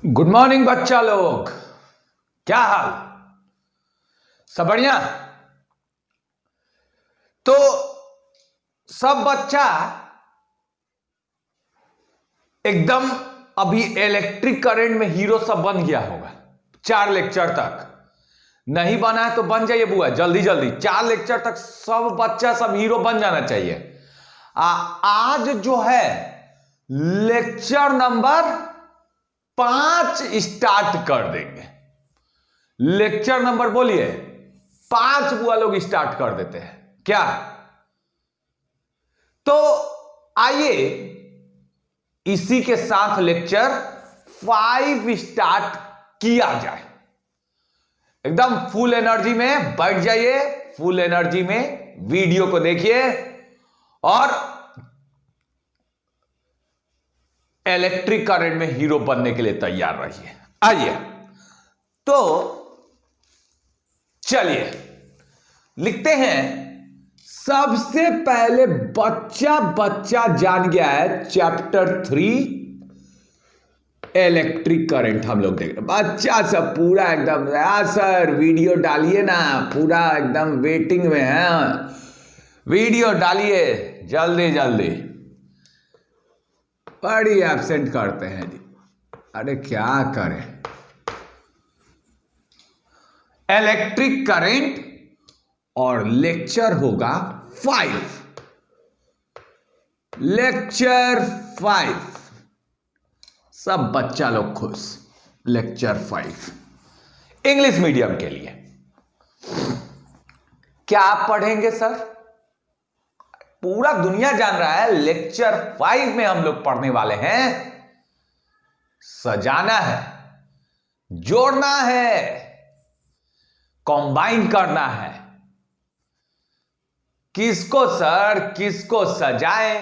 Good morning बच्चा लोग। क्या हाल? सब बढ़िया? तो सब बच्चा एकदम अभी इलेक्ट्रिक करंट में हीरो सब बन गया होगा। 4 लेक्चर तक नहीं बना है तो बन जाइए बुआ, जल्दी जल्दी 4 लेक्चर तक सब बच्चा सब हीरो बन जाना चाहिए। आज जो है लेक्चर नंबर 5 स्टार्ट कर देंगे। लेक्चर नंबर बोलिए 5 बुआ लोग स्टार्ट कर देते हैं क्या? तो आइए इसी के साथ लेक्चर 5 स्टार्ट किया जाए। एकदम फुल एनर्जी में बैठ जाइए, फुल एनर्जी में वीडियो को देखिए और इलेक्ट्रिक करंट में हीरो बनने के लिए तैयार रहिए। आइए तो चलिए लिखते हैं। सबसे पहले बच्चा जान गया है चैप्टर 3 इलेक्ट्रिक करंट। हम लोग देख रहे बच्चा सब पूरा एकदम सर वीडियो डालिए ना, पूरा एकदम वेटिंग में है। वीडियो डालिए जल्दी जल्दी। बड़ी एब्सेंट करते हैं जी, अरे क्या करें। इलेक्ट्रिक करंट और लेक्चर होगा 5। लेक्चर 5 सब बच्चा लोग खुश। लेक्चर 5 इंग्लिश मीडियम के लिए क्या आप पढ़ेंगे सर? पूरा दुनिया जान रहा है लेक्चर 5 में हम लोग पढ़ने वाले हैं सजाना है, जोड़ना है, कंबाइन करना है। किसको सर, किसको सजाए?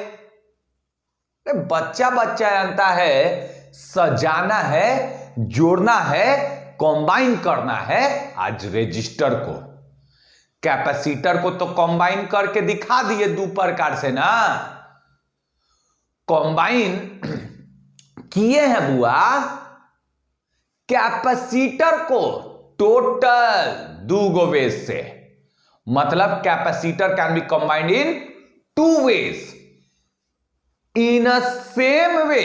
बच्चा जानता है सजाना है, जोड़ना है, कंबाइन करना है। आज रजिस्टर को कैपेसिटर को तो कंबाइन करके दिखा दिए 2 प्रकार से ना। कंबाइन किए हैं बुआ कैपेसिटर को टोटल 2 वेज से। मतलब capacitor can be combined in 2 ways. In a same way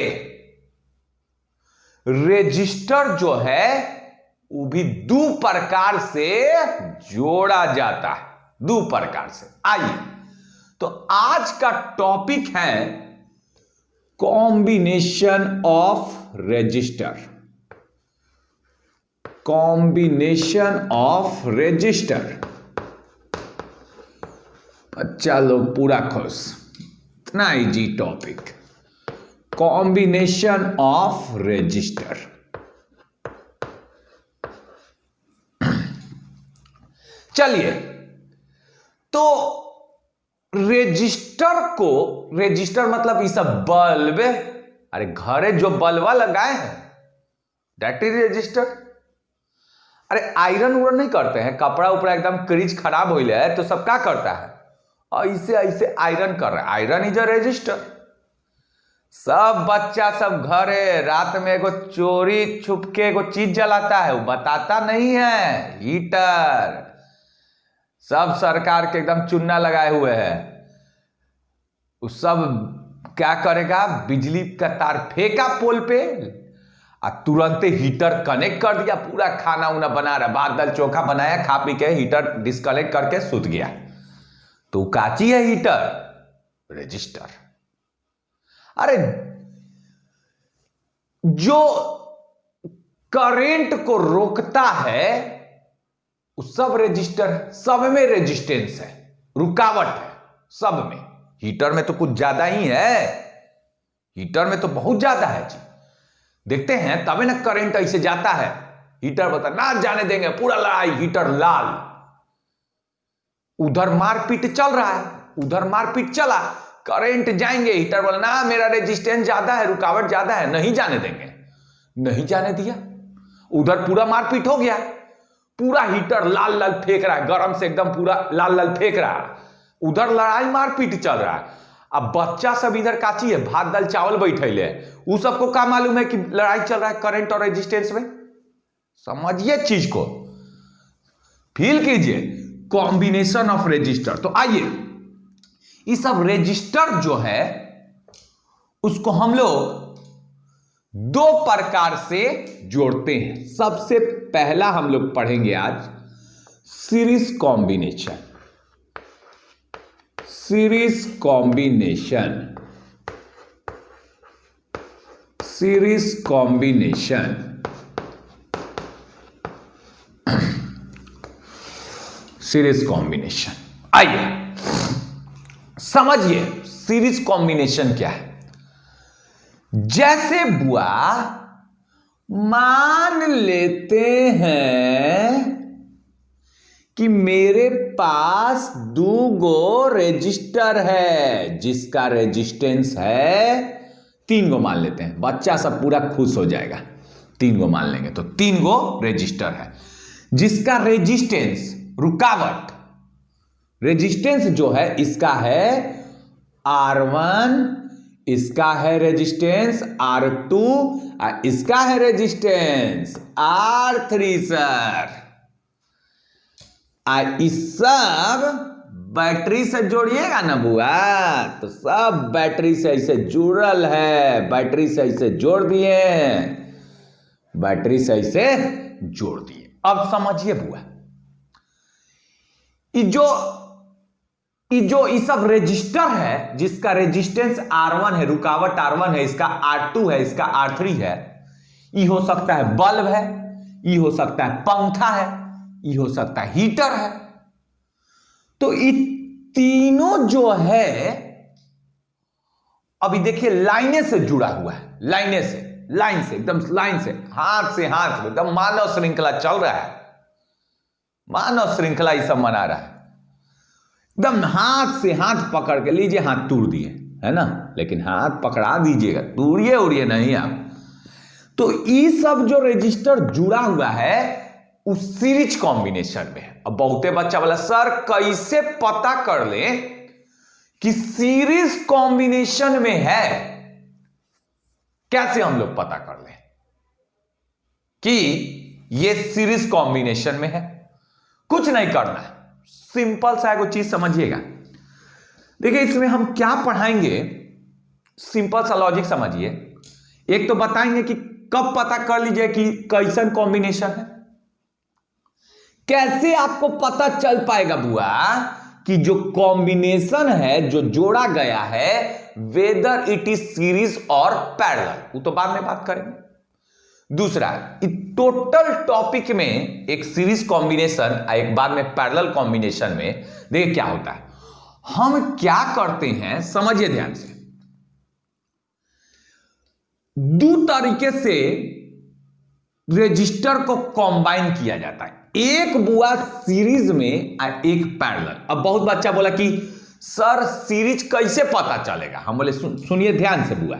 resistor जो है वो भी 2 प्रकार से जोड़ा जाता है, 2 प्रकार से। आइए तो आज का टॉपिक है combination of register. Combination of register. बच्चा लोग पूरा खुश। इतना easy topic, combination of register. चलिए तो रजिस्टर मतलब ये सब बल्ब, अरे घरे जो बल्बा लगाए हैं दैट इज रजिस्टर। अरे आयरन उरन नहीं करते हैं, कपड़ा उपड़ा एकदम क्रीज खराब हो है तो सब क्या करता है ऐसे ऐसे आयरन कर रहा है, आयरन इज अ रजिस्टर। सब बच्चा सब घरे रात में एगो चोरी छुप के एगो चीज जलाता है, वो बताता नहीं है, हीटर। सब सरकार के एकदम चुन्ना लगाए हुए हैं। वो सब क्या करेगा, बिजली का तार फेंका पोल पे और तुरंत हीटर कनेक्ट कर दिया। पूरा खाना उना बना रहा, भात दाल चोखा बनाया, खा पी के हीटर डिस्कनेक्ट करके सुत गया। तो काची है हीटर, रजिस्टर। अरे जो करंट को रोकता है वो सब रजिस्टर है। सब में रेजिस्टेंस है, रुकावट है सब में। हीटर में तो कुछ ज्यादा ही है, हीटर में तो बहुत ज्यादा है जी। देखते हैं तभी ना करंट ऐसे जाता है। हीटर बता ना जाने देंगे, पूरा लड़ाई, हीटर लाल। उधर मारपीट चल रहा है, उधर मारपीट चला, करंट जाएंगे, हीटर बोला ना मेरा रेजिस्टेंस ज्यादा है, रुकावट ज्यादा है, नहीं जाने देंगे। नहीं जाने दिया, उधर पूरा मारपीट हो गया। पूरा हीटर लाल लाल फेंक रहा है, गरम से एकदम पूरा लाल लाल फेंक रहा है। उधर लड़ाई मारपीट चल रहा है। अब बच्चा सब इधर काची है, भात दाल चावल बैठे है, उ सबको क्या मालूम है कि लड़ाई चल रहा है करंट और रेजिस्टेंस में। समझिए चीज को, फील कीजिए, कॉम्बिनेशन ऑफ रेजिस्टर। तो आइए ये सब रेजिस्टर जो है उसको हम लोग दो प्रकार से जोड़ते हैं। सबसे पहला हम लोग पढ़ेंगे आज series combination. Series combination, series combination. Series combination, आइए समझिए सीरीज कॉम्बिनेशन क्या है। जैसे बुआ मान लेते हैं कि मेरे पास 2 गो रेजिस्टर है जिसका रेजिस्टेंस है 3 गो मान लेते हैं, बच्चा सब पूरा खुश हो जाएगा। 3 गो मान लेंगे तो 3 गो रेजिस्टर है जिसका रेजिस्टेंस, रुकावट, रेजिस्टेंस जो है इसका है R1, इसका है रेजिस्टेंस R2, इसका है रेजिस्टेंस R3 सर। इस सब बैटरी से जोड़िएगा ना बुआ, तो सब बैटरी से ऐसे जुड़ल है, बैटरी से ऐसे जोड़ दिए, बैटरी से ऐसे जोड़ दिए। अब समझिए बुआ, ये सब रेजिस्टर है जिसका रेजिस्टेंस R1 है, रुकावट R1 है, इसका R2 है, इसका R3 है। ये हो सकता है बल्ब है, ये हो सकता है पंखा है, ये हो सकता है हीटर है। तो ये तीनों जो है अभी देखिए लाइने से जुड़ा हुआ है, लाइन से एकदम लाइन से, हाथ से हाथ, एकदम मानव श्रृंखला चल रहा है, मानव श्रृंखला ये सब मना रहा है। एकदम हाथ से हाथ पकड़ के लीजिए, हाथ तोड़ दिए है ना, लेकिन हाथ पकड़ा दीजिएगा, तोड़िए उड़िए नहीं आप। तो ये सब जो रजिस्टर जुड़ा हुआ है उस सीरीज कॉम्बिनेशन में है। अब बहुते बच्चा बोला सर कैसे पता कर ले कि सीरीज कॉम्बिनेशन में है, कैसे हम लोग पता कर ले कि ये सीरीज कॉम्बिनेशन में है। कुछ नहीं करना है, सिंपल सा एगो चीज समझिएगा। देखिए इसमें हम क्या पढ़ाएंगे, सिंपल सा लॉजिक समझिए। एक तो बताएंगे कि कब पता कर लीजिए कि कैसन कॉम्बिनेशन है, कैसे आपको पता चल पाएगा बुआ कि जो कॉम्बिनेशन है जो जोड़ा गया है वेदर इट इज सीरीज और पैरेलल, वो तो बाद में बात करेंगे। दूसरा, टोटल टॉपिक में एक सीरीज कॉम्बिनेशन, एक बाद में पैरेलल कॉम्बिनेशन में देखिए क्या होता है। हम क्या करते हैं समझिए ध्यान से, दो तरीके से रजिस्टर को कंबाइन किया जाता है, एक बुआ सीरीज में और एक पैरेलल। अब बहुत बच्चा बोला कि सर सीरीज कैसे पता चलेगा, हम बोले सुनिए ध्यान से बुआ,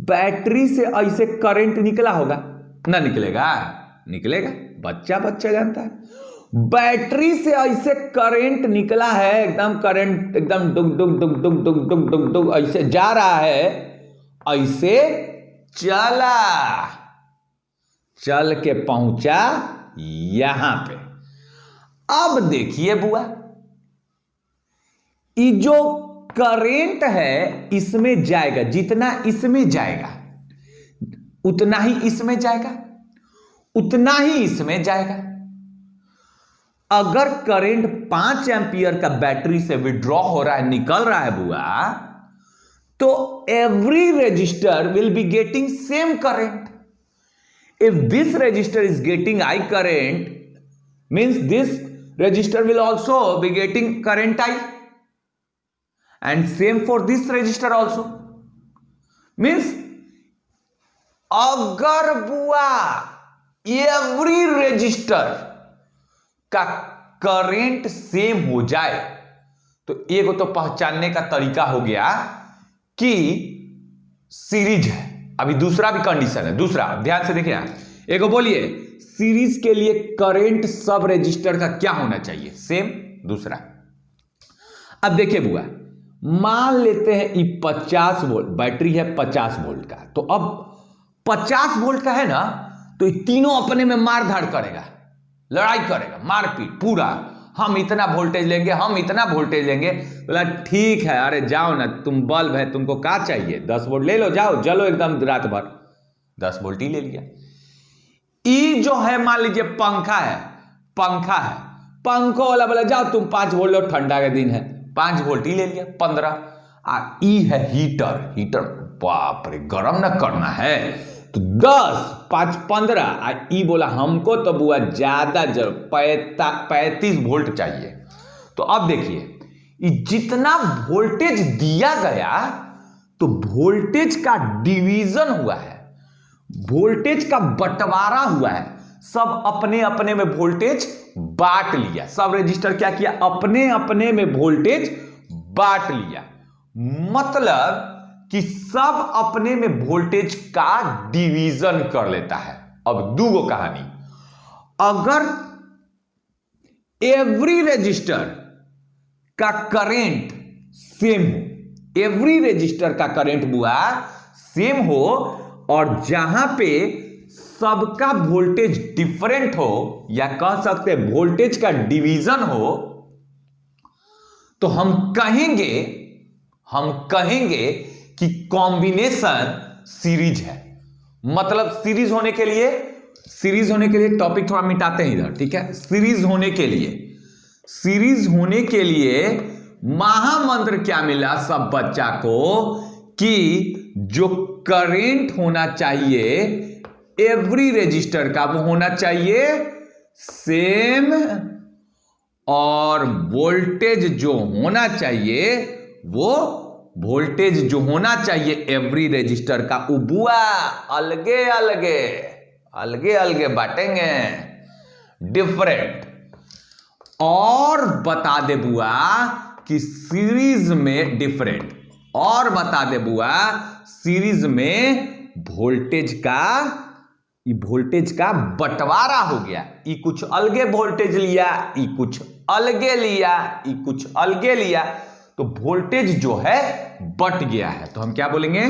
बैटरी से ऐसे करंट निकला होगा ना, निकलेगा, निकलेगा, बच्चा जानता है। बैटरी से ऐसे करंट निकला है, एकदम करंट एकदम डुग डुग डुग डुग डुग डुग डुग डुग ऐसे जा रहा है, ऐसे चल के पहुंचा यहां पे। अब देखिए बुआ, ये जो करंट है इसमें जाएगा, जितना इसमें जाएगा उतना ही इसमें जाएगा, उतना ही इसमें जाएगा। अगर करंट 5 एम्पियर का बैटरी से विड्रॉ हो रहा है, निकल रहा है बुआ, तो every register will be getting same current. If this resistor is getting I current, means this resistor will also be getting current I, and same for this resistor also. Means अगर बुआ every resistor का current same हो जाए तो एक तो पहचानने का तरीका हो गया कि सीरीज है। अभी दूसरा भी कंडीशन है, दूसरा ध्यान से देखिए, एक बोलिए सीरीज के लिए करंट सब रजिस्टर का क्या होना चाहिए, सेम। दूसरा, अब देखिए बुआ, मान लेते हैं ये 50 वोल्ट बैटरी है, 50 वोल्ट का। तो अब 50 वोल्ट का है ना, तो ये तीनों अपने में मारधाड़ करेगा, लड़ाई करेगा, मारपीट पूरा। हम इतना वोल्टेज लेंगे, हम इतना वोल्टेज लेंगे। बोला ठीक है, अरे जाओ ना, तुम बल्ब है, तुमको क्या चाहिए, 10 वोल्ट ले लो, जाओ जलो एकदम रात भर। 10 वोल्ट ही ले लिया। ई जो है मान लीजिए पंखा है, पंखा है, पंखो वाला बोला जाओ तुम 5 वोल्ट लो, ठंडा का दिन है, 5 वोल्ट ही ले लिया 15। ई है हीटर, हीटर बाप रे गरम ना करना है, तो 10 5 15। ई बोला हमको तो बुआ ज्यादा 35 वोल्ट चाहिए। तो अब देखिए जितना वोल्टेज दिया गया, तो वोल्टेज का डिवीजन हुआ है, वोल्टेज का बंटवारा हुआ है। सब अपने अपने में वोल्टेज बांट लिया, सब रजिस्टर क्या किया, अपने अपने में वोल्टेज बांट लिया। मतलब कि सब अपने में वोल्टेज का डिवीजन कर लेता है। अब दूगो कहानी, अगर एवरी रजिस्टर का करंट सेम हो, एवरी रजिस्टर का करंट बुआ सेम हो, और जहां पे सबका वोल्टेज डिफरेंट हो, या कह सकते हैं वोल्टेज का डिवीजन हो, तो हम कहेंगे कि कॉम्बिनेशन सीरीज है। मतलब सीरीज होने के लिए टॉपिक थोड़ा मिटाते हैं इधर, ठीक है। सीरीज होने के लिए महामंत्र क्या मिला सब बच्चा को, कि जो करंट होना चाहिए एवरी रजिस्टर का, वो होना चाहिए सेम, और वोल्टेज जो होना चाहिए, वो वोल्टेज जो होना चाहिए एवरी रजिस्टर का, बुआ अलगे अलगे बांटेंगे, डिफरेंट। और बता दे बुआ कि सीरीज में डिफरेंट, और बता दे बुआ सीरीज में वोल्टेज का बंटवारा हो गया। ई कुछ अलगे वोल्टेज लिया, ई कुछ अलगे लिया, ई कुछ अलगे लिया, तो वोल्टेज जो है बट गया है। तो हम क्या बोलेंगे,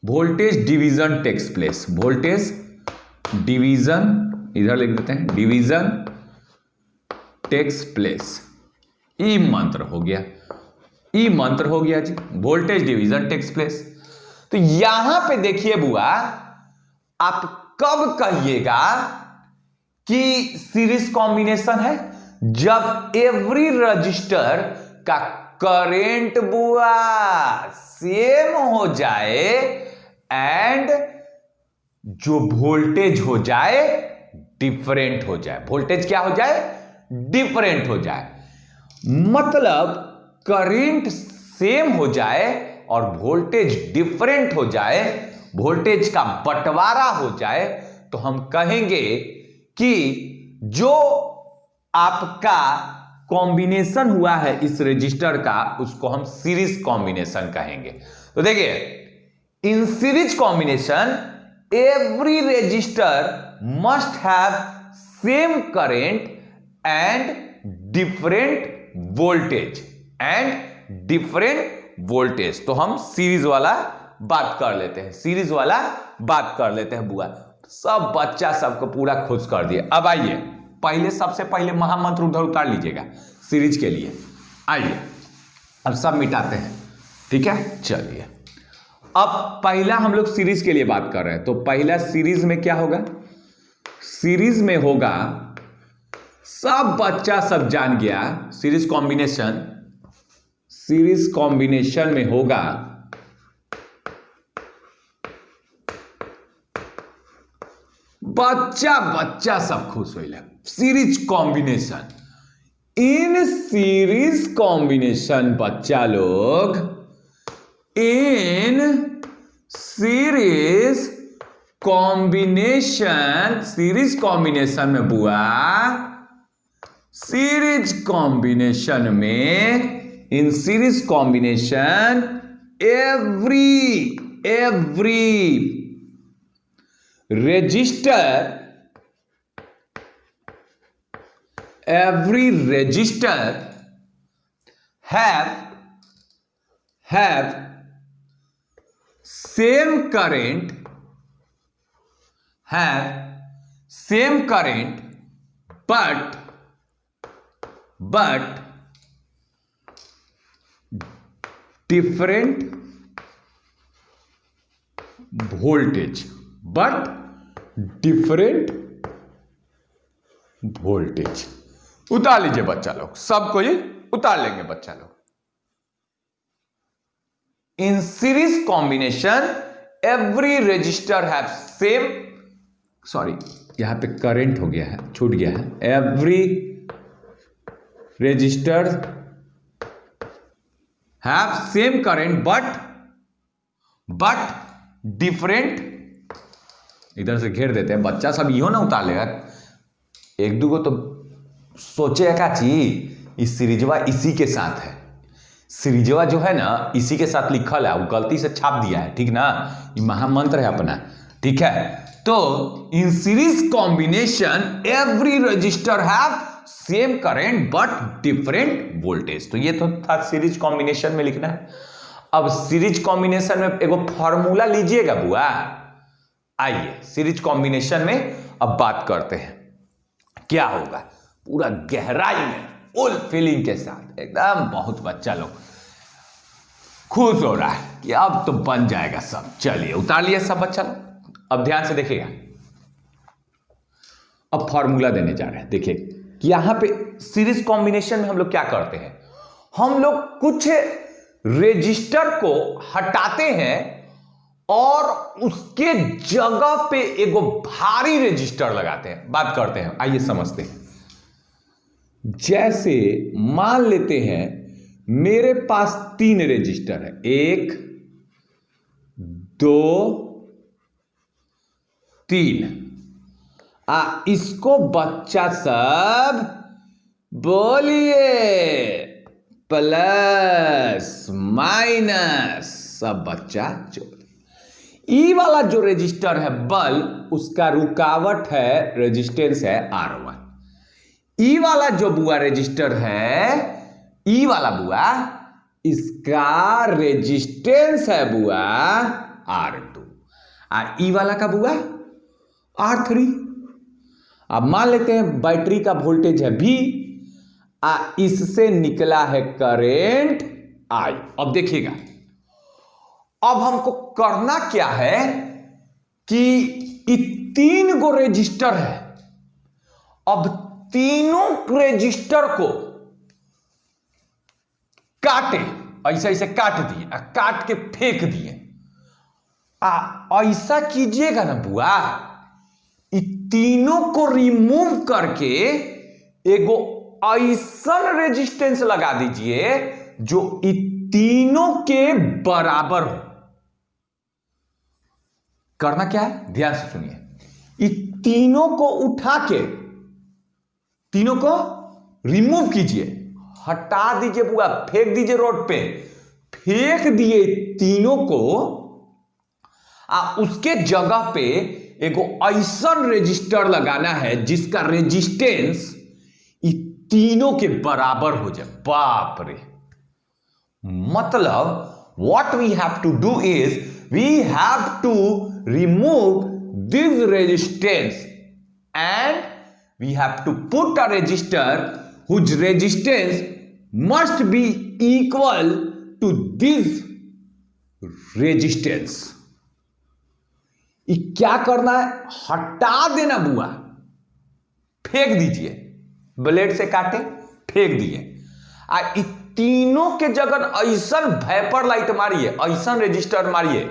voltage division takes place, voltage division, इधर लिख देते हैं, डिवीजन टेक्स प्लेस। ई मंत्र हो गया, ई मंत्र हो गया जी, वोल्टेज डिवीजन टेक्स प्लेस। तो यहां पे देखिए बुआ, आप कब कहिएगा कि सीरीज कॉम्बिनेशन है, जब एवरी रजिस्टर का करंट बुआ सेम हो जाए एंड जो वोल्टेज हो जाए डिफरेंट हो जाए। वोल्टेज क्या हो जाए, डिफरेंट हो जाए। मतलब करंट सेम हो जाए और वोल्टेज डिफरेंट हो जाए, वोल्टेज का बंटवारा हो जाए, तो हम कहेंगे कि जो आपका कॉम्बिनेशन हुआ है इस रजिस्टर का, उसको हम सीरीज कॉम्बिनेशन कहेंगे। तो देखिए, इन series combination every register must have same current and different voltage, तो हम सीरीज वाला बात कर लेते हैं, बुआ। सब बच्चा सबको पूरा खुश कर दिए। अब आइए, सबसे पहले महामंत्र उधर उतार लीजिएगा सीरीज के लिए। आइए अब सब मिटाते हैं, ठीक है। चलिए, अब पहला हम लोग सीरीज के लिए बात कर रहे हैं। तो पहला सीरीज में क्या होगा, सीरीज में होगा, सब बच्चा सब जान गया, सीरीज कॉम्बिनेशन में होगा बच्चा सब खुश होइला। सीरीज कॉम्बिनेशन, इन सीरीज कॉम्बिनेशन बच्चा लोग, इन सीरीज कॉम्बिनेशन में बुआ, इन series combination every register every register have same current, but different voltage, उतार लीजिए बच्चा लोग, सबको ही उतार लेंगे बच्चा लोग। इन series combination every register have same, sorry यहां पे करंट हो गया है, छूट गया है, every register have same current but different, इधर से घेर देते हैं, बच्चा सब इहो ना उतार लेगा, एक दो को तो सोचेगा का चीज इस सीरीजवा इसी के साथ है, सीरीजवा जो है ना इसी के साथ लिखल है, वो गलती से छाप दिया है, ठीक ना, ये महामंत्र है अपना, ठीक है। तो इन series combination every register have same current but different voltage, तो ये तो था सीरीज कॉम्बिनेशन में लिखना है। अब सीरीज कॉम्बिनेशन में एगो फॉर्मूला लीजिएगा बुआ, आइए सीरीज कॉम्बिनेशन में अब बात करते हैं क्या होगा, पूरा गहराई में फुल फीलिंग के साथ एकदम, बहुत बच्चा लोग खुश हो रहा है कि अब तो बन जाएगा सब। चलिए उतार लिया सब बच्चा लोग, अब ध्यान से देखिएगा, अब फॉर्मूला देने जा रहे हैं। देखिए कि यहां पे सीरीज कॉम्बिनेशन में हम लोग क्या करते हैं, हम लोग कुछ रजिस्टर को हटाते हैं और उसके जगह पे एगो भारी रजिस्टर लगाते हैं, बात करते हैं, आइए समझते हैं। जैसे मान लेते हैं मेरे पास 3 रजिस्टर है, 1 2 3, इसको बच्चा सब बोलिए प्लस माइनस, सब बच्चा जोड़। ई वाला जो रजिस्टर है बल्ब, उसका रुकावट है, रेजिस्टेंस है R1। ई वाला जो बुआ रजिस्टर है, ई वाला बुआ, इसका रेजिस्टेंस है बुआ R2, और ई वाला का बुआ R3। अब मान लेते हैं बैटरी का वोल्टेज है V, इससे निकला है करंट I। अब देखिएगा, अब हमको करना क्या है कि 3 गो रजिस्टर है, अब तीनों रजिस्टर को काटे, ऐसे ऐसे काट दिए, काट के फेंक दिए। ऐसा कीजिएगा ना बुआ, तीनों को रिमूव करके एगो ऐसा रेजिस्टेंस लगा दीजिए जो तीनों के बराबर हो। करना क्या है, ध्यान से सुनिए, तीनों को उठा के, तीनों को रिमूव कीजिए, हटा दीजिए बुआ, फेंक दीजिए रोड पे, फेंक दिए तीनों को, उसके जगह पे एगो ऐसा रजिस्टर लगाना है जिसका रेजिस्टेंस तीनों के बराबर हो जाए। बाप रे, मतलब what we have to do is we have to remove this resistance and we have to put a resistor whose resistance must be equal to this resistance। ये क्या करना है, हटा देना बुआ, फेंक दीजिए, ब्लेड से काटे फेंक दिए, तीनों के जगह ऐसा वेपर लाइट मारिए, ऐसा रजिस्टर मारिए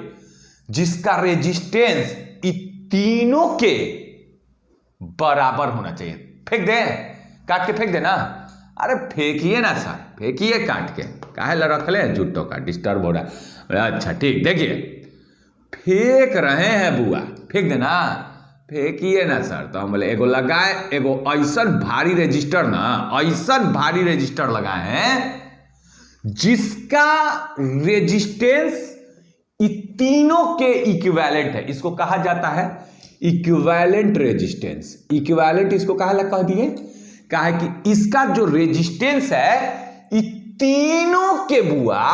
जिसका रेजिस्टेंस तीनों के बराबर होना चाहिए। फेंक दे, काट के फेंक देना, अरे फेंकिए ना सर, फेंकिए काट के, काहे ला रख ले जुट्टो का, डिस्टर्ब हो रहा है। अच्छा ठीक, देखिए फेंक रहे हैं बुआ, फेंक देना, फेंकिए ना सर। तो हम बोले एगो लगाए, एगो ऐसा भारी रजिस्टर ना, ऐसा भारी रजिस्टर लगाए हैं जिसका रेजिस्टेंस तीनों के इक्विवेलेंट है। इसको कहा जाता है इक्विवेलेंट रेजिस्टेंस। इक्विवेलेंट इसको कहा कह दिए, क्या है कि इसका जो रेजिस्टेंस है ये तीनों के बुआ,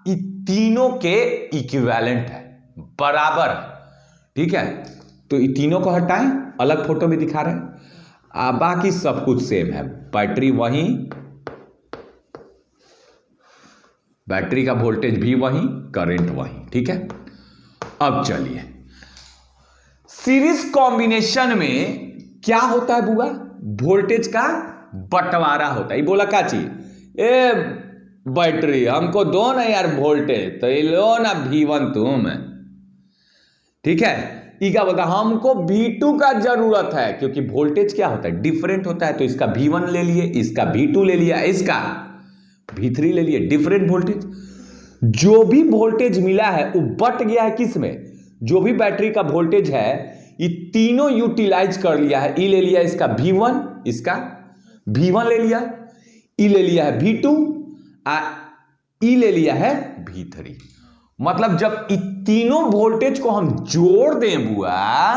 ये तीनों के इक्विवेलेंट है, बराबर है। ठीक है, तो ये तीनों को हटाएं, अलग फोटो में दिखा रहे हैं, बाकी सब कुछ सेम है। बैटरी वही, बैटरी का वोल्टेज भी वही, करंट वही। ठीक है, अब चलिए सीरीज कॉम्बिनेशन में क्या होता है बुआ, वोल्टेज का बंटवारा होता है। ये बोला क्या चाहिए, ए बैटरी हमको दो ना यार वोल्टेज, तो ये लो ना V1 तुम। ठीक है, ये क्या बोलता है, हमको V2 का जरूरत है, क्योंकि वोल्टेज क्या होता है, डिफरेंट होता है। तो इसका V1 ले लिए, इसका V2 ले लिया, इसका V3 ले लिए, डिफरेंट वोल्टेज। जो भी वोल्टेज मिला है वो बट गया है किस में, जो भी बैटरी का वोल्टेज है ये तीनों यूटिलाइज कर लिया है। ई ले लिया इसका V1, इसका V1 ले लिया, ई ले लिया है V2, ई ले लिया है V3। मतलब जब इन तीनों वोल्टेज को हम जोड़ दें बुआ,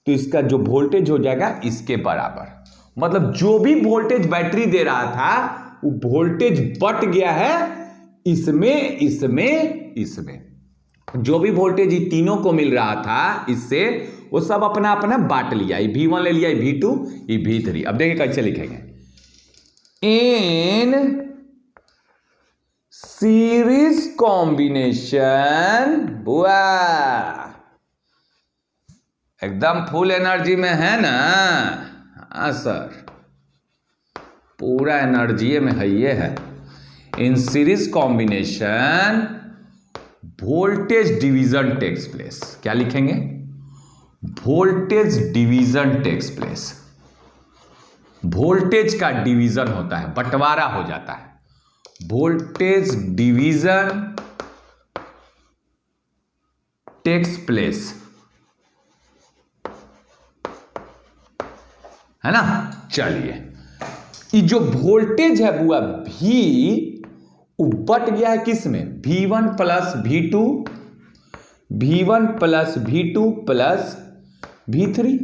तो इसका जो वोल्टेज हो जाएगा इसके बराबर। मतलब जो भी वोल्टेज बैटरी दे रहा था वो वोल्टेज बट गया है इसमें, इसमें, इसमें। जो भी वोल्टेज ये तीनों को मिल रहा था इससे, वो सब अपना अपना बांट लिया। ये V1 ले लिया, ये V2, ये V3। अब देखिए कैसे लिखेंगे, इन सीरीज कॉम्बिनेशन बुआ, एकदम फुल एनर्जी में है ना। हाँ सर, पूरा एनर्जी में है, ये है। In series combination voltage division takes place. क्या लिखेंगे, voltage division takes place. Voltage का डिवीजन होता है, बंटवारा हो जाता है। वोल्टेज डिवीजन टेक्स प्लेस, है ना। चलिए, ये जो वोल्टेज है बुआ भी बट गया है किस में, V1 plus V2, V1 plus V2 plus V3।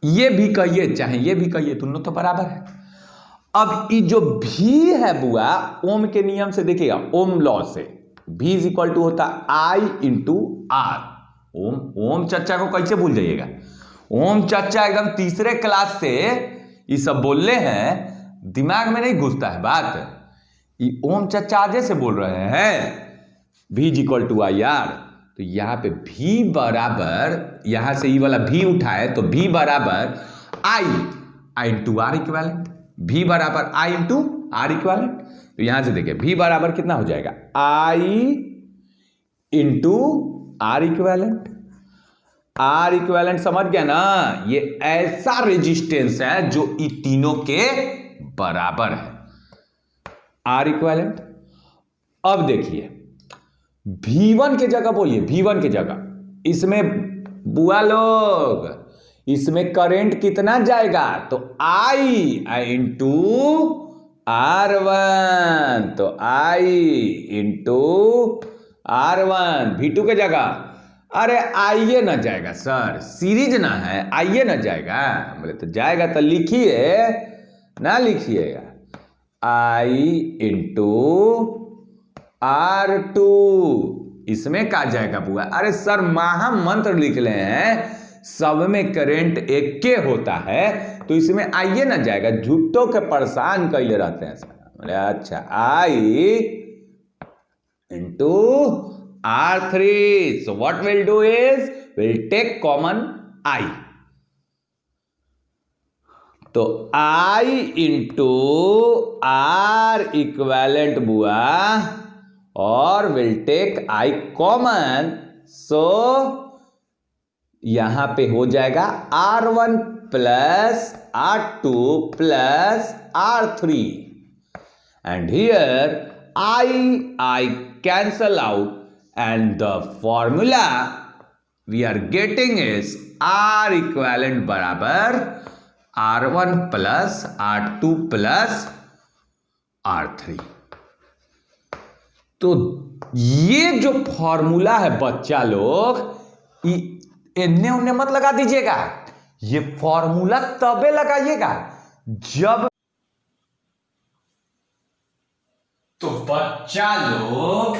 ये भी कहिए चाहे ये भी कहिए, दोनों तो बराबर है। अब ये जो V है बुआ, ओम के नियम से देखिएगा, ओम लॉ से V इज इक्वल टू होता I इंटू R। ओम चच्चा को कैसे भूल जाइएगा, ओम चच्चा एकदम तीसरे क्लास से ये सब बोल रहे हैं, दिमाग में नहीं घुसता है बात। ये ओम चच्चा आजे से बोल रहे हैं V is equal to I R. तो यहां पे V बराबर, यहां से ये वाला V उठाए तो V बराबर I into R equivalent. V बराबर I इंटू आर इक्विवेलेंट। तो यहां से देखिए V बराबर कितना हो जाएगा, I into R equivalent. R equivalent समझ गया ना, ये ऐसा रेजिस्टेंस है जो इन तीनों के बराबर है, आर इक्विवेलेंट। अब देखिए V1 के जगह बोलिए, V1 के जगह इसमें बुआ लोग, इसमें करंट कितना जाएगा, तो I इंटू R1, तो I इंटू R1। V2 के जगह, अरे आइए ना जाएगा सर, सीरीज ना है, आइए ना जाएगा। बोले तो जाएगा तो लिखिए ना, लिखिएगा I इंटू R2। इसमें क्या जाएगा बुआ, अरे सर महा मंत्र लिख ले हैं, सब में करंट एक के होता है, तो इसमें आइए ना जाएगा, झूठों के परेशान कैले रहते हैं सर। बोले अच्छा, I into R3। So what we'll do is we'll take common I. तो I इंटू R इक्विवेलेंट बुआ, और विल टेक I कॉमन। सो यहां पे हो जाएगा R1 plus R2 plus R3, and here I cancel out, and the formula we are getting is R equivalent बराबर R1 plus R2 plus R3। तो ये जो फॉर्मूला है बच्चा लोग, इन्ने उन्ने मत लगा दीजिएगा, ये फॉर्मूला तबे लगाइएगा जब, तो बच्चा लोग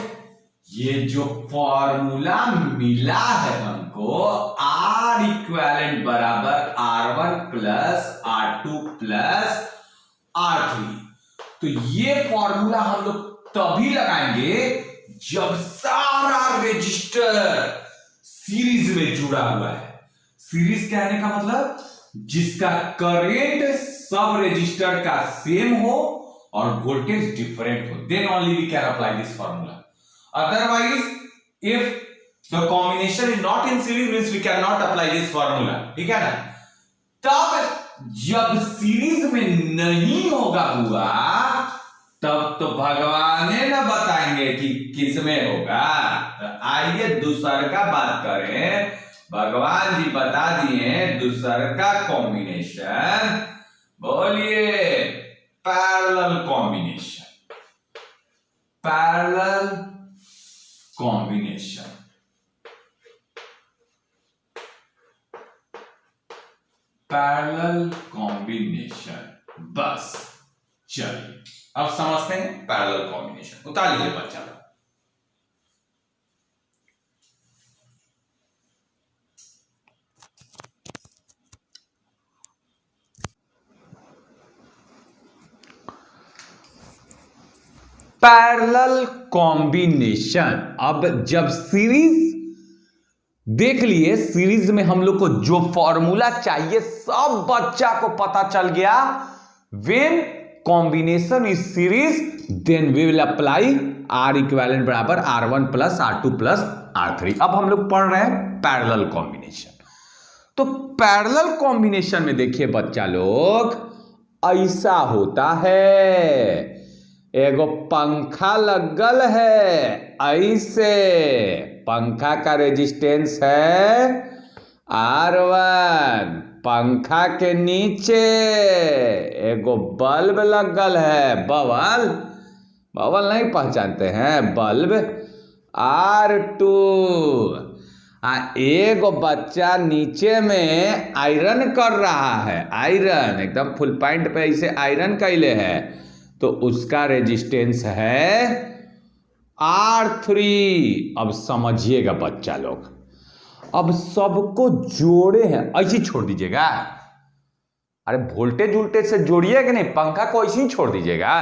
ये जो फॉर्मूला मिला है हमको, आर इक्वेलेंट बराबर R1 plus R2 plus R3, तो ये फॉर्मूला हम लोग तभी लगाएंगे जब सारा रजिस्टर सीरीज में जुड़ा हुआ है। सीरीज कहने का मतलब जिसका करंट सब रजिस्टर का सेम हो और वोल्टेज डिफरेंट हो, then only we can apply this formula. Otherwise if the combination is not in series means we can not apply this formula, ठीक है ना। तब जब सीरीज में नहीं होगा हुआ तब तो भगवान न बताएंगे कि किसमें होगा। तो आइए दूसर का बात करें। भगवान जी बता दिए दूसर का कॉम्बिनेशन, बोलिए parallel combination. Parallel combination, parallel combination, बस चलिए अब समझते हैं पैरेलल कॉम्बिनेशन। उतार लीजिए बच्चा। पैरेलल कॉम्बिनेशन, अब जब सीरीज देख लिए, सीरीज में हम लोग को जो फॉर्मूला चाहिए सब बच्चा को पता चल गया। When combination is series then we will apply R equivalent बराबर R1 plus R2 plus R3। अब हम लोग पढ़ रहे हैं पैरेलल कॉम्बिनेशन। तो पैरेलल कॉम्बिनेशन में देखिए बच्चा लोग ऐसा होता है, एगो पंखा लगल है, ऐसे पंखा का रेजिस्टेंस है R1, पंखा के नीचे एगो बल्ब लगल है, बल्ब, बल्ब नहीं पहचानते हैं, बल्ब R2, एगो बच्चा नीचे में आयरन कर रहा है, आयरन एकदम फुल पॉइंट पे ऐसे आयरन कैले है, तो उसका रेजिस्टेंस है R3। अब समझिएगा बच्चा लोग, अब सबको जोड़े हैं, ऐसे छोड़ दीजिएगा। अरे वोल्टेज वोल्टेज से जोड़िए कि नहीं, पंखा को ऐसे ही छोड़ दीजिएगा,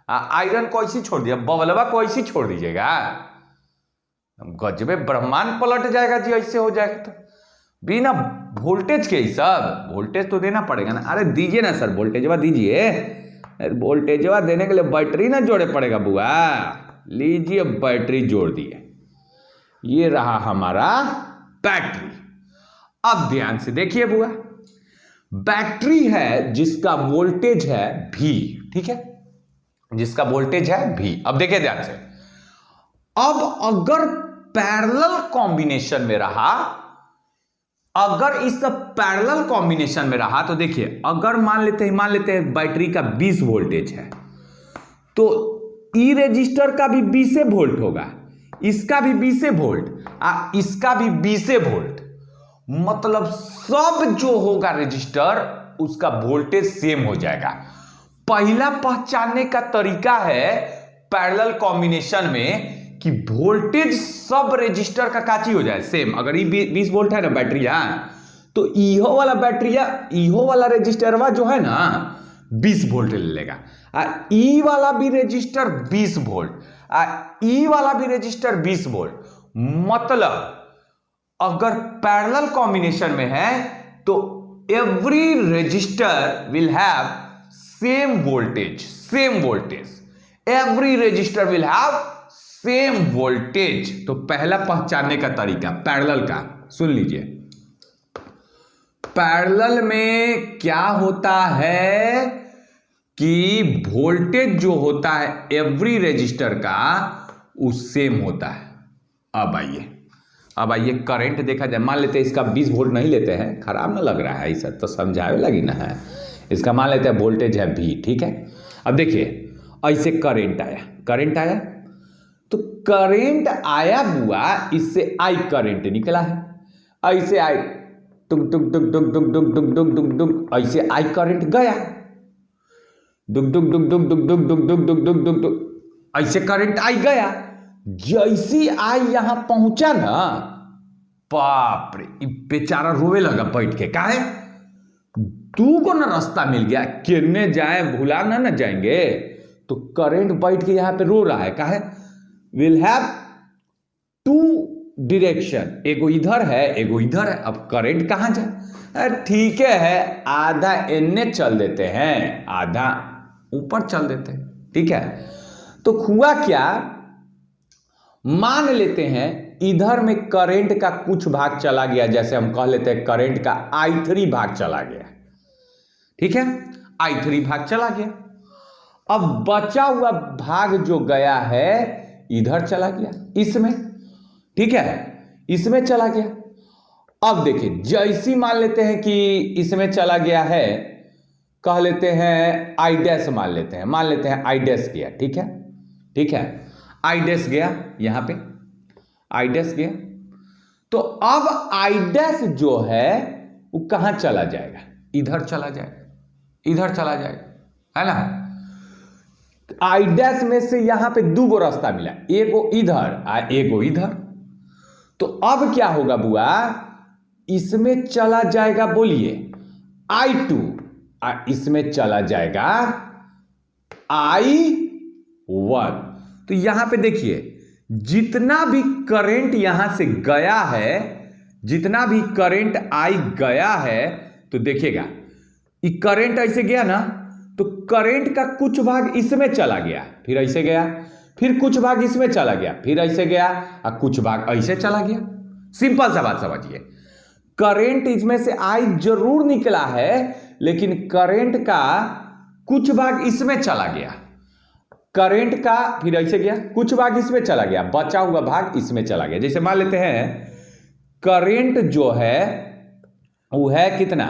आयरन को ऐसे छोड़ दीजिएगा, बल्बा को ऐसे छोड़ दीजिएगा, गजबे ब्रह्मांड पलट जाएगा जी। ऐसे हो जाएगा तो बिना वोल्टेज के ही सब, वोल्टेज तो देना पड़ेगा ना। अरे दीजिए ना सर, वोल्टेजवा दीजिए, वोल्टेजवा देने के लिए बैटरी ना जोड़े पड़ेगा बुआ। लीजिए बैटरी जोड़ दिए, ये रहा हमारा बैटरी। अब ध्यान से देखिए बुआ, बैटरी है जिसका वोल्टेज है V, ठीक है, जिसका वोल्टेज है V। अब देखिए ध्यान से, अब अगर पैरेलल कॉम्बिनेशन में रहा, अगर इस पैरेलल कॉम्बिनेशन में रहा तो देखिए, अगर मान लेते हैं बैटरी का 20 वोल्टेज है, तो ई रजिस्टर का भी 20 वोल्ट होगा, इसका भी 20 वोल्ट, इसका भी 20 वोल्ट, मतलब सब जो होगा रजिस्टर उसका वोल्टेज सेम हो जाएगा। पहला पहचानने का तरीका है पैरेलल कॉम्बिनेशन में कि वोल्टेज सब रजिस्टर का काची हो जाए सेम। अगर ये 20 वोल्ट है ना बैटरी, तो इहो वाला बैटरी, इहो वाला रजिस्टरवा जो है ना 20 वोल्ट ले लेगा, ई वाला भी रजिस्टर 20 वोल्ट, ई वाला भी रजिस्टर 20 वोल्ट। मतलब अगर पैरेलल कॉम्बिनेशन में है तो every register will have same voltage, every register will have same voltage. तो पहला पहचानने का तरीका पैरेलल का सुन लीजिए। पैरेलल में क्या होता है कि वोल्टेज जो होता है एवरी रजिस्टर का वो सेम होता है। अब आइए करंट देखा जाए। मान लेते हैं इसका 20 वोल्ट नहीं लेते हैं, खराब ना लग रहा है, ऐसा तो समझावे लगी ना है। इसका मान लेते हैं वोल्टेज है V, ठीक है। अब देखिए ऐसे करंट आया, तो करंट आया बुआ, इससे I करंट निकला है, ऐसे I टुक टुक टुक टुक टुक टुक टुक टुक टुक टुक, ऐसे आई करंट गया, डुक डुक डुक डुक डुक डुक डुक डुक डुक डुक डुक डुक, ऐसे करंट आई गया। जैसी आई यहां पहुंचा ना, बाप रे, बेचारा रोवे लगा बैठ के, काहे तू को ना रास्ता मिल गया, किरने जाए भुला ना जाएंगे, तो करंट बैठ के यहां पे रो रहा है, काहे विल हैव टू डायरेक्शन, एगो इधर है एगो इधर है, अब करंट कहां जाए, ठीक है आधा एने चल देते हैं आधा ऊपर चल देते हैं, ठीक है। तो हुआ क्या, मान लेते हैं इधर में करंट का कुछ भाग चला गया, जैसे हम कह लेते हैं करंट का I3 भाग चला गया, ठीक है, I3 भाग चला गया। अब बचा हुआ भाग जो गया है इधर चला गया, इसमें, ठीक है, इसमें चला गया। अब देखिए जैसी मान लेते हैं कि इसमें चला गया है, कह लेते हैं I डैश मान लेते हैं I डैश गया, ठीक है, ठीक है, I डैश गया, यहां पे I डैश गया। तो अब I डैश जो है वो कहां चला जाएगा, इधर चला जाएगा, इधर चला जाएगा, है ना। I डैश में से यहां पे दो गो रास्ता मिला, एगो इधर एगो इधर। तो अब क्या होगा बुआ, इसमें चला जाएगा, बोलिए I2, इसमें चला जाएगा I1। तो यहां पे देखिए जितना भी करंट यहां से गया है, जितना भी करंट आई गया है, तो देखिएगा ये करंट ऐसे गया ना, तो करंट का कुछ भाग इसमें चला गया, फिर ऐसे गया, फिर कुछ भाग इसमें चला गया, फिर ऐसे गया, और कुछ भाग ऐसे चला गया। सिंपल सा बात समझिए, करंट इसमें से आई जरूर निकला है, लेकिन करंट का कुछ भाग इसमें चला गया, करंट का फिर ऐसे गया, कुछ भाग इसमें चला गया, बचा हुआ भाग इसमें चला गया। जैसे मान लेते हैं करंट जो है वो है कितना,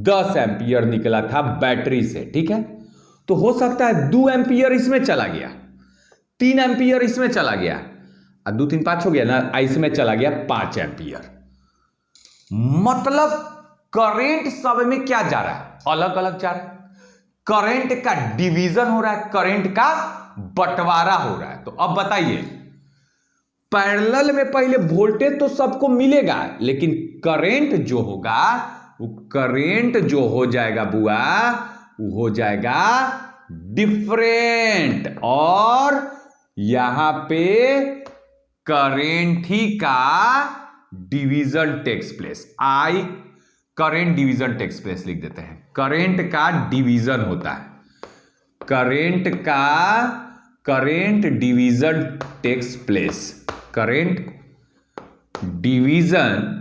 10 एम्पियर निकला था बैटरी से, ठीक है। तो हो सकता है 2 एम्पियर इसमें चला गया, 3 एम्पियर इसमें चला गया, और 2 3 5 हो गया ना, इसमें चला गया 5 एम्पियर। मतलब करंट सब में क्या जा रहा है, अलग अलग जा रहा है, करंट का डिवीजन हो रहा है, करंट का बंटवारा हो रहा है। तो अब बताइए, पैरेलल में पहले वोल्टेज तो सबको मिलेगा, लेकिन करंट जो होगा वो करंट जो हो जाएगा बुआ, वो हो जाएगा डिफरेंट, और यहां पे करंट ही का division takes place, I current division takes place लिख देते हैं, करंट का डिवीजन होता है, current division takes place, current division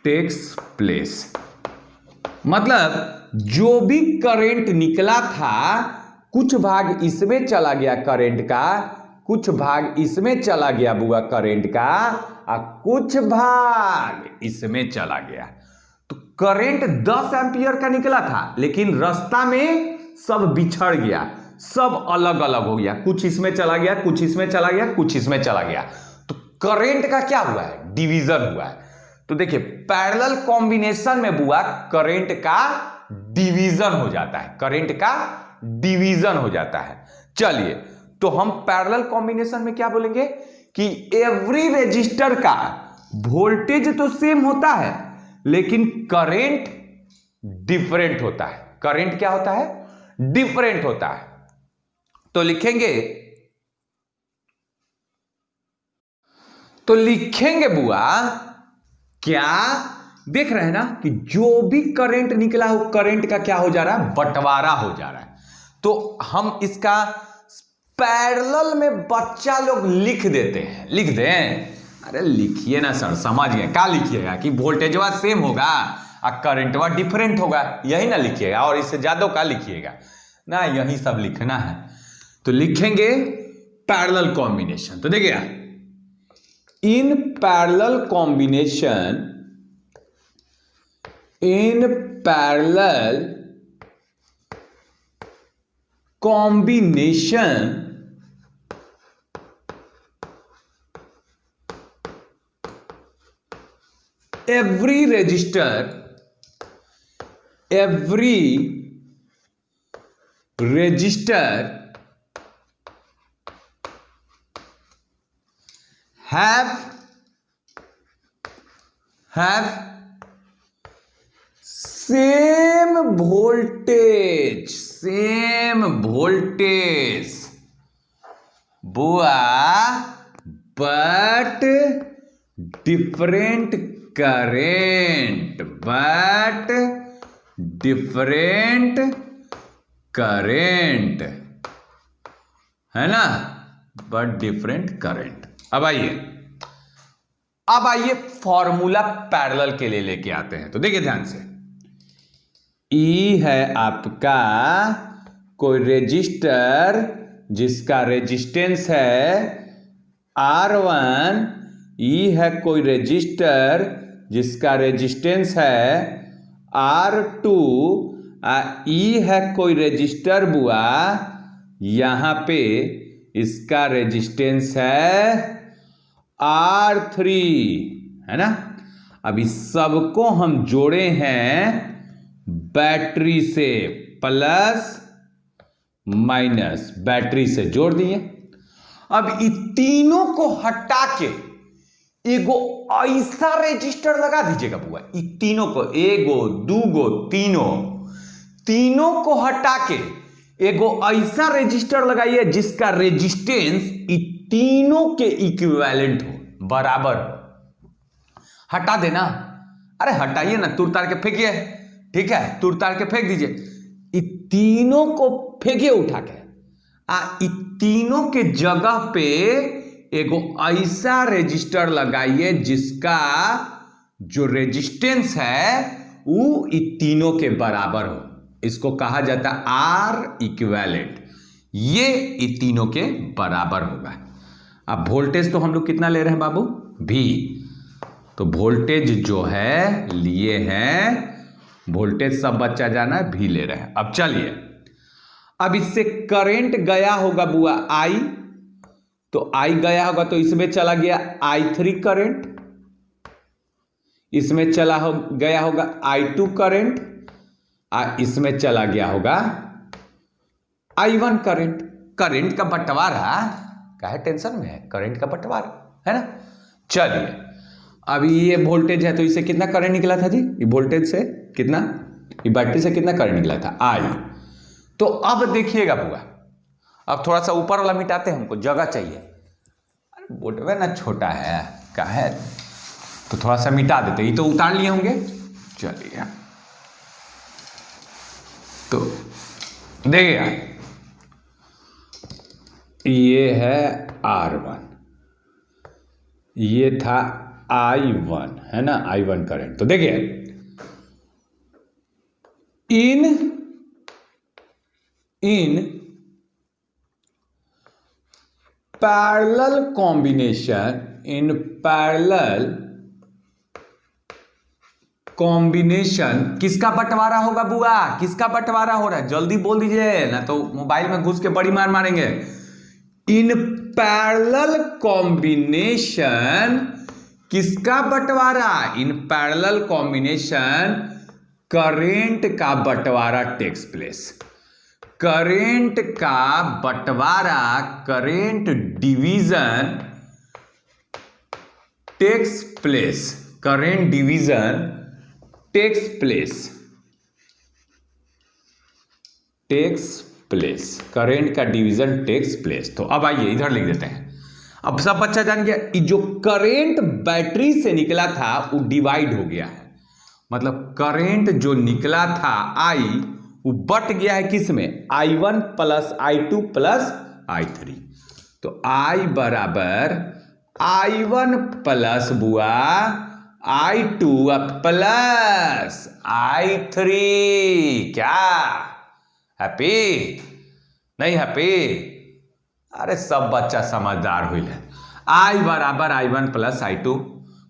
takes place. मतलब जो भी करंट निकला था, कुछ भाग इसमें चला गया करंट का, कुछ भाग इसमें चला गया बुआ करंट का, और कुछ भाग इसमें चला गया। तो करंट 10 एम्पियर का निकला था, लेकिन रास्ता में सब बिछड़ गया, सब अलग अलग हो गया, कुछ इसमें चला गया, कुछ इसमें चला गया, कुछ इसमें चला गया। तो करंट का क्या हुआ है, डिवीजन हुआ है। तो देखिए पैरेलल कॉम्बिनेशन में बुआ करंट का डिवीजन हो जाता है, करंट का डिवीजन हो जाता है। चलिए, तो हम पैरेलल कॉम्बिनेशन में क्या बोलेंगे कि एवरी रेजिस्टर का वोल्टेज तो सेम होता है, लेकिन करंट डिफरेंट होता है। करंट क्या होता है, डिफरेंट होता है। तो लिखेंगे बुआ, क्या देख रहे हैं ना कि जो भी करंट निकला हो, करंट का क्या हो जा रहा है, बंटवारा हो जा रहा है। तो हम इसका पैरेलल में बच्चा लोग लिख देते हैं, लिख दें, अरे लिखिए ना सर, समझ गए, क्या लिखिएगा कि वोल्टेजवा सेम होगा और करंटवा डिफरेंट होगा, यही ना लिखिएगा, और इससे ज्यादा क्या लिखिएगा ना, यही सब लिखना है। तो लिखेंगे पैरेलल कॉम्बिनेशन। तो देखिए in parallel combination, in parallel combination every register have same voltage बुआ, but different current है ना, बट डिफरेंट करंट। अब आइए फॉर्मूला पैरेलल के लिए लेके आते हैं। तो देखिए ध्यान से, ई है आपका कोई रेजिस्टर जिसका रेजिस्टेंस है R1, ई है कोई रेजिस्टर जिसका रेजिस्टेंस है R2, ई है कोई रेजिस्टर बुआ यहां पे इसका रेजिस्टेंस है R3, है ना। अब इस सबको हम जोड़े हैं बैटरी से, प्लस माइनस बैटरी से जोड़ दिए। अब इन तीनों को हटा के एगो ऐसा रेजिस्टर लगा दीजिएगा बुआ, इन तीनों को, एगो दूगो तीनों को हटा के एगो ऐसा रेजिस्टर लगाइए जिसका रेजिस्टेंस इन तीनों के इक्विवेलेंट हो, बराबर हो। हटा देना, अरे हटाइए ना, तुर तार के फेंकिए, ठीक है, तुर तार के फेंक दीजिए। इन तीनों को फेंकिए उठा के, इन तीनों के जगह पे एगो ऐसा रेजिस्टर लगाइए जिसका जो रेजिस्टेंस है वो इन तीनों के बराबर हो। इसको कहा जाता है आर इक्विवेलेंट, ये इन तीनों के बराबर होगा। अब वोल्टेज तो हम लोग कितना ले रहे हैं बाबू, V। तो वोल्टेज जो है लिए हैं, वोल्टेज सब बच्चा जाना है, V ले रहे हैं। अब चलिए, अब इससे करंट गया होगा बुआ I, तो I गया होगा तो इसमें चला गया I3 करंट, इसमें गया होगा I2 करंट, इसमें चला गया होगा I1 करंट। करंट का बंटवारा, काहे टेंशन में है, करंट का बंटवारा है ना। चलिए, अभी ये वोल्टेज है तो इससे कितना करंट निकला था जी, ये वोल्टेज से कितना, ये बैटरी से कितना करंट निकला था, I। तो अब देखिएगा बुआ, अब थोड़ा सा ऊपर वाला मिटाते हैं, हमको जगह चाहिए। अरे बोटवे ना छोटा है, का है, तो थोड़ा सा मिटा देते, ये तो उतार लिए होंगे। चलिए, तो देखिएगा, ये है R1, ये था I1, है ना, I1 करंट। तो देखिए, इन पैरेलल कॉम्बिनेशन किसका बंटवारा होगा बुआ, किसका बंटवारा हो रहा है, जल्दी बोल दीजिए ना तो मोबाइल में घुस के बड़ी मार मारेंगे। इन पैरेलल कॉम्बिनेशन किसका बंटवारा, इन पैरेलल कॉम्बिनेशन करेंट का बंटवारा टेक्स प्लेस, करेंट का बंटवारा, current division takes place, current division takes place, current का डिवीजन टेक्स प्लेस। तो अब आइए इधर लिख देते हैं। अब सब बच्चा जान गया, जो करेंट बैटरी से निकला था वो डिवाइड हो गया है, मतलब करेंट जो निकला था I, वो बट गया है किस में, I1 plus I2 plus I3। तो I बराबर I1 प्लस बुआ I2 प्लस I3। क्या हैप्पी, नहीं हैप्पी, अरे सब बच्चा समझदार हुई है। I बराबर I1 plus I2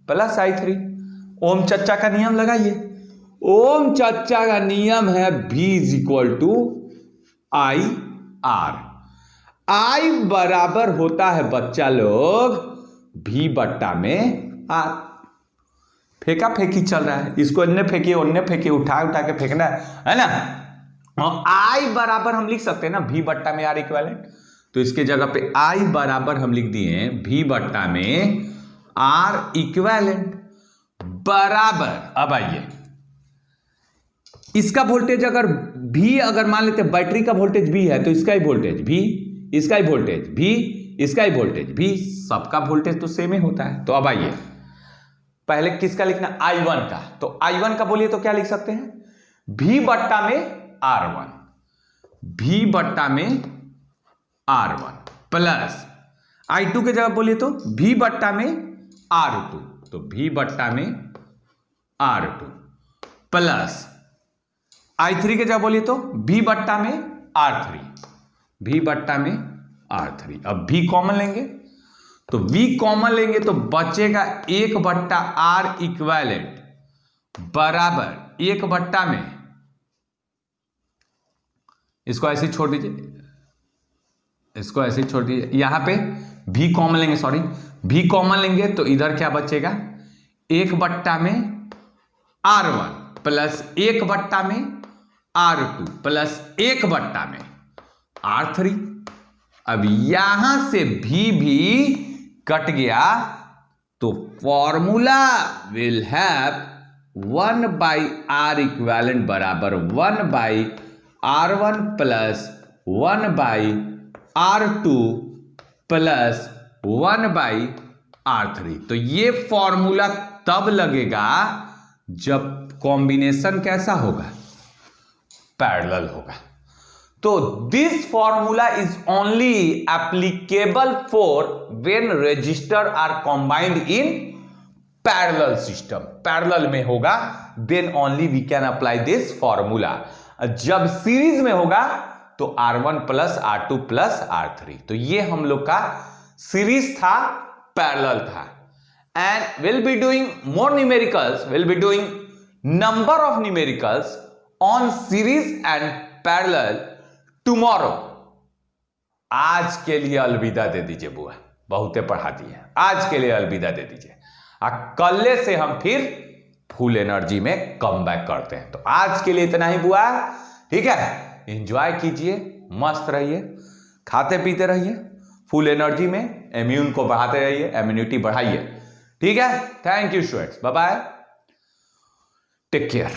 plus I3। ओम चच्चा का नियम लगाइए, ओम चच्चा का नियम है V is equal to I R। I बराबर होता है बच्चा लोग V बट्टा में R। फेंका फेंकी चल रहा है, इसको अन्य फेंकिए अन्य फेंकिए, उठा उठा के फेंकना है ना। और आई बराबर हम लिख सकते हैं ना V बट्टा में आर इक्विवेलेंट, तो इसके जगह पे आई बराबर हम लिख दिए हैं V बट्टा में आर इक्विवेलेंट बराबर। अब आइए इसका वोल्टेज अगर V, अगर मान लेते हैं बैटरी का वोल्टेज V है तो इसका ही वोल्टेज V, इसका ही वोल्टेज V, इसका ही वोल्टेज V, सबका वोल्टेज तो सेम ही होता है। तो अब आइए पहले किसका लिखना, I1 का। तो I1 का बोलिए तो क्या लिख सकते हैं, V बट्टा में R1, V बट्टा में R1 प्लस I2 के जगह बोलिए तो V बट्टा में R2, तो V बट्टा में R2 प्लस I3 के जगह बोलिए तो V बट्टा में R3, V बट्टा में R3। अब V कॉमन लेंगे तो V कॉमन लेंगे तो बचेगा 1 बट्टा R इक्विवेलेंट बराबर 1 बट्टा में, इसको ऐसे ही छोड़ दीजिए, इसको ऐसे ही छोड़ दीजिए, यहां पे V कॉमन लेंगे, सॉरी V कॉमन लेंगे तो इधर क्या बचेगा 1 बट्टा में R1 प्लस 1 बट्टा में R2 प्लस 1 बट्टा में R3। अब यहां से भी कट गया तो formula will have 1 by R equivalent बराबर 1 by R1 plus 1 by R2 plus 1 by R3। तो ये फॉर्मूला तब लगेगा जब कॉम्बिनेशन कैसा होगा, पैरेलल होगा। तो this formula is only applicable for when resistor are combined in parallel system, parallel में होगा then only we can apply this formula. जब सीरीज में होगा तो R1 plus R2 plus R3। तो ये हम लोग का सीरीज था, पैरेलल था। And will be doing more numericals, will be doing number of numericals on series and parallel tomorrow. आज के लिए अलविदा दे दीजिए बुआ, बहुते पढ़ा दिए, आज के लिए अलविदा दे दीजिए। कल से हम फिर फुल एनर्जी में कम बैक करते हैं। तो आज के लिए इतना ही बुआ, ठीक है। एंजॉय कीजिए, मस्त रहिए, खाते पीते रहिए, फुल एनर्जी में इम्यून को बढ़ाते रहिए, इम्यूनिटी बढ़ाइए, ठीक है। Thank you students, bye bye, take care.